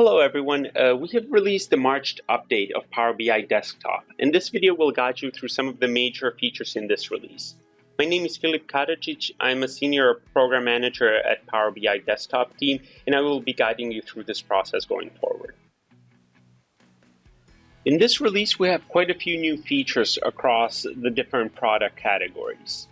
Hello everyone, we have released the March update of Power BI Desktop, and this video will guide you through some of the major features in this release. My name is Filip Karadzic, I'm a senior program manager at Power BI Desktop team, and I will be guiding you through this process going forward. In this release, we have quite a few new features across the different product categories.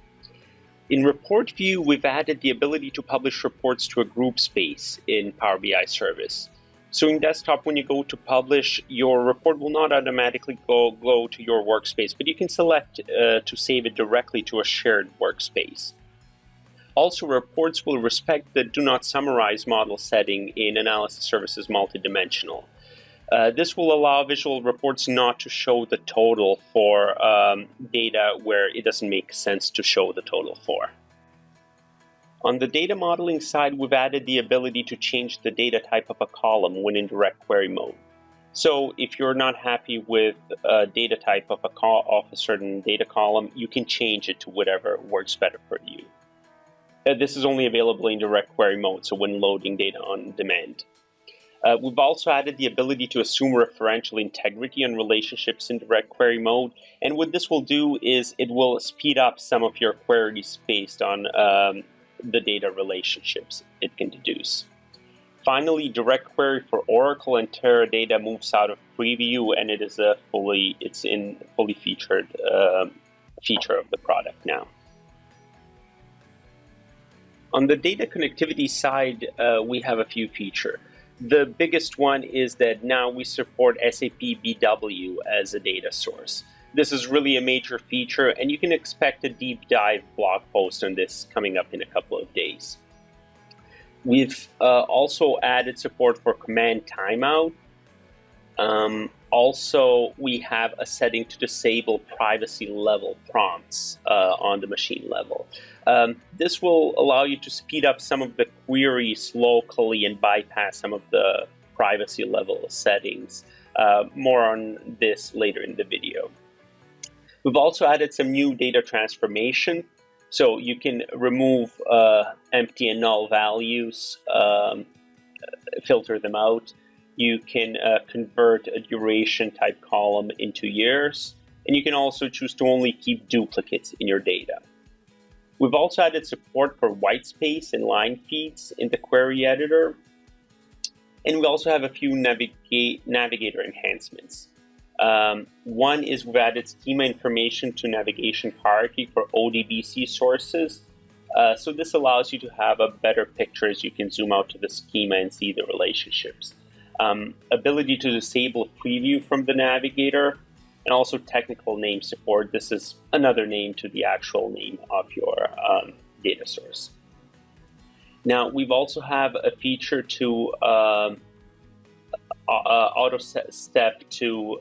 In Report View, we've added the ability to publish reports to a group space in Power BI service. So in Desktop, when you go to publish, your report will not automatically go to your workspace, but you can select to save it directly to a shared workspace. Also, reports will respect the Do Not Summarize model setting in Analysis Services Multidimensional. This will allow visual reports not to show the total for data where it doesn't make sense to show the total for. On the data modeling side, we've added the ability to change the data type of a column when in direct query mode. So if you're not happy with a data type of a certain data column, you can change it to whatever works better for you. This is only available in direct query mode, so when loading data on demand. We've also added the ability to assume referential integrity on relationships in direct query mode. And what this will do is it will speed up some of your queries based on the data relationships it can deduce. Finally, direct query for Oracle and Teradata moves out of preview, and it is fully featured feature of the product now. On the data connectivity side, we have a few features. The biggest one is that now we support SAP BW as a data source. This is really a major feature, and you can expect a deep dive blog post on this coming up in a couple of days. We've also added support for command timeout. Also, we have a setting to disable privacy level prompts on the machine level. This will allow you to speed up some of the queries locally and bypass some of the privacy level settings. More on this later in the video. We've also added some new data transformation, so you can remove empty and null values, filter them out. You can convert a duration type column into years, and you can also choose to only keep duplicates in your data. We've also added support for whitespace and line feeds in the query editor, and we also have a few navigator enhancements. One is we've added schema information to navigation hierarchy for ODBC sources. So this allows you to have a better picture as you can zoom out to the schema and see the relationships. Ability to disable preview from the navigator, and also technical name support. This is another name to the actual name of your data source. Now, we've also have a feature to auto-step to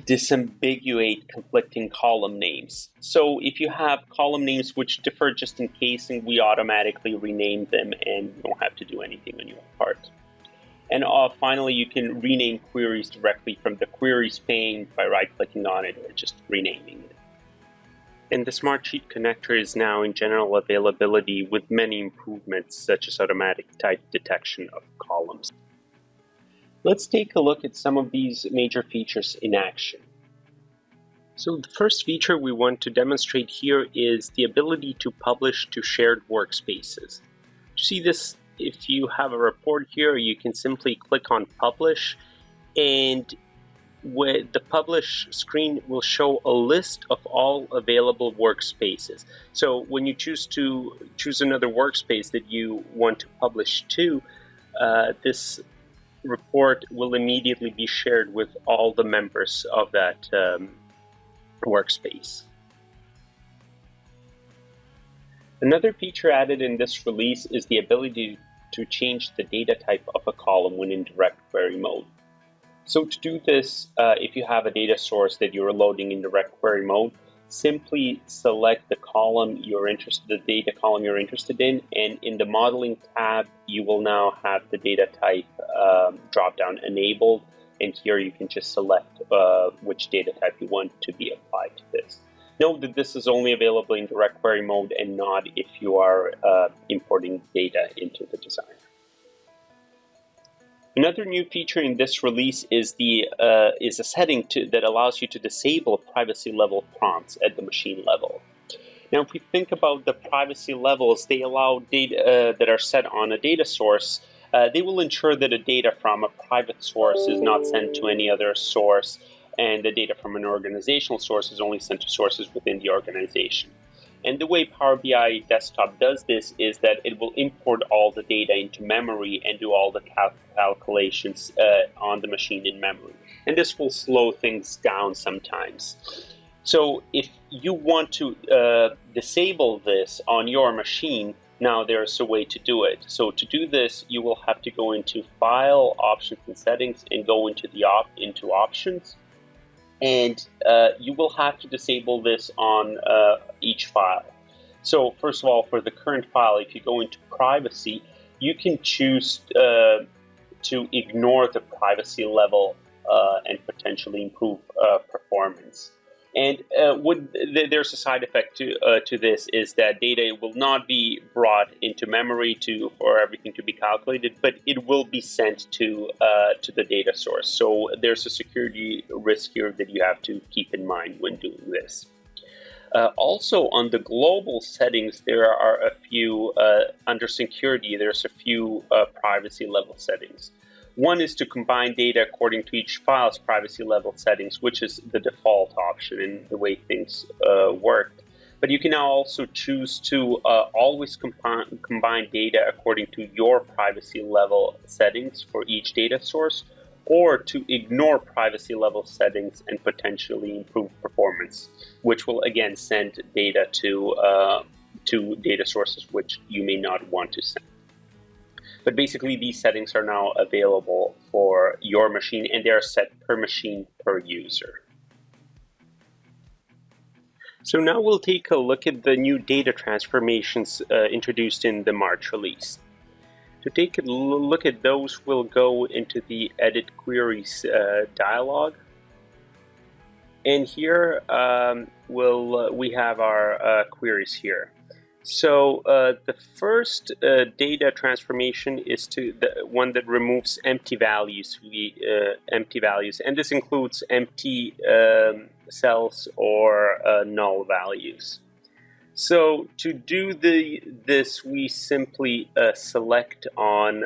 disambiguate conflicting column names. So if you have column names which differ just in casing, we automatically rename them and you don't have to do anything on your part. And finally, you can rename queries directly from the queries pane by right-clicking on it or just renaming it. And the Smartsheet connector is now in general availability with many improvements such as automatic type detection of columns. Let's take a look at some of these major features in action. So the first feature we want to demonstrate here is the ability to publish to shared workspaces. To see this, if you have a report here, you can simply click on Publish, and with the Publish screen will show a list of all available workspaces. So when you choose another workspace that you want to publish to, this report will immediately be shared with all the members of that workspace. Another feature added in this release is the ability to change the data type of a column when in direct query mode. So to do this, if you have a data source that you're loading in direct query mode, simply select the data column you're interested in, and in the modeling tab, you will now have the data type dropdown enabled, and here you can just select which data type you want to be applied to this. Note that this is only available in direct query mode and not if you are importing data into the designer. Another new feature in this release is a setting that allows you to disable privacy level prompts at the machine level. Now, if we think about the privacy levels, they allow data that are set on a data source. They will ensure that the data from a private source is not sent to any other source, and the data from an organizational source is only sent to sources within the organization. And the way Power BI Desktop does this is that it will import all the data into memory and do all the calculations on the machine in memory. And this will slow things down sometimes. So if you want to disable this on your machine, now there's a way to do it. So to do this, you will have to go into File, Options and Settings, and go into into Options. And you will have to disable this on each file. So first of all, for the current file, if you go into Privacy, you can choose to ignore the privacy level and potentially improve performance. And there's a side effect to this is that data will not be brought into memory for everything to be calculated, but it will be sent to the data source. So there's a security risk here that you have to keep in mind when doing this. Also, on the global settings, there are a few, under security, there's a few privacy level settings. One is to combine data according to each file's privacy level settings, which is the default option in the way things work. But you can now also choose to always combine data according to your privacy level settings for each data source, or to ignore privacy level settings and potentially improve performance, which will again send data to data sources which you may not want to send. But basically, these settings are now available for your machine, and they are set per machine per user. So now we'll take a look at the new data transformations introduced in the March release. To take a look at those, we'll go into the Edit Queries dialog. And here we have our queries here. So the first data transformation is to the one that removes empty values. Empty values, and this includes empty cells or null values. So to do this, we simply select on.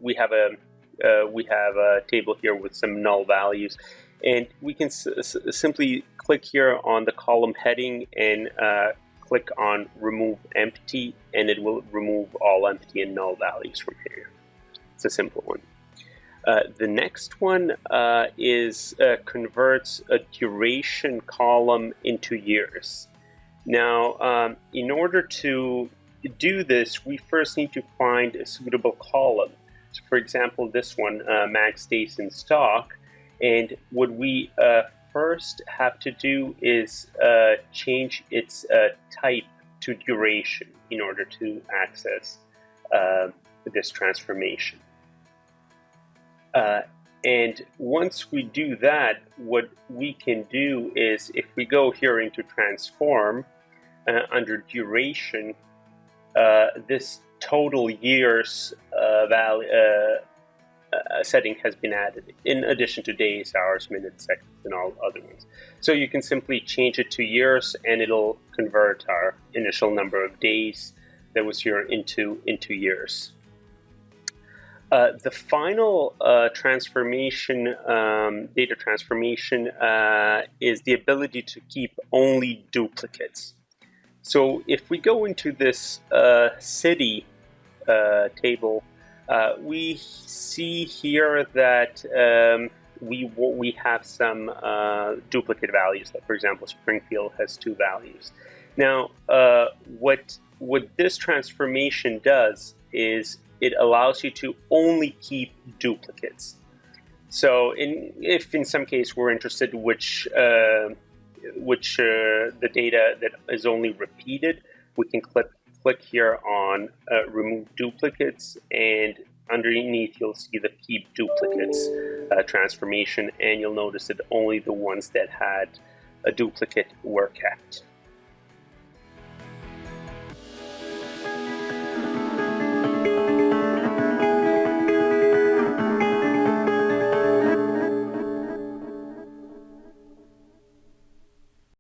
We have a table here with some null values, and we can simply click here on the column heading and click on Remove Empty, and it will remove all empty and null values from here. It's a simple one. The next one is converts a duration column into years. Now, in order to do this, we first need to find a suitable column. So, for example, this one, max days in stock, and what we first have to do is change its type to duration in order to access this transformation. And once we do that, what we can do is, if we go here into transform, under duration, this total years setting has been added, in addition to days, hours, minutes, seconds, and all other ones. So you can simply change it to years, and it'll convert our initial number of days that was here into years. The final transformation, data transformation, is the ability to keep only duplicates. So if we go into this city table, we see here that we have some duplicate values. Like, for example, Springfield has 2 values. Now, what this transformation does is it allows you to only keep duplicates. So, if in some case we're interested which the data that is only repeated, we can click here on Remove Duplicates, and underneath you'll see the Keep Duplicates transformation, and you'll notice that only the ones that had a duplicate were kept.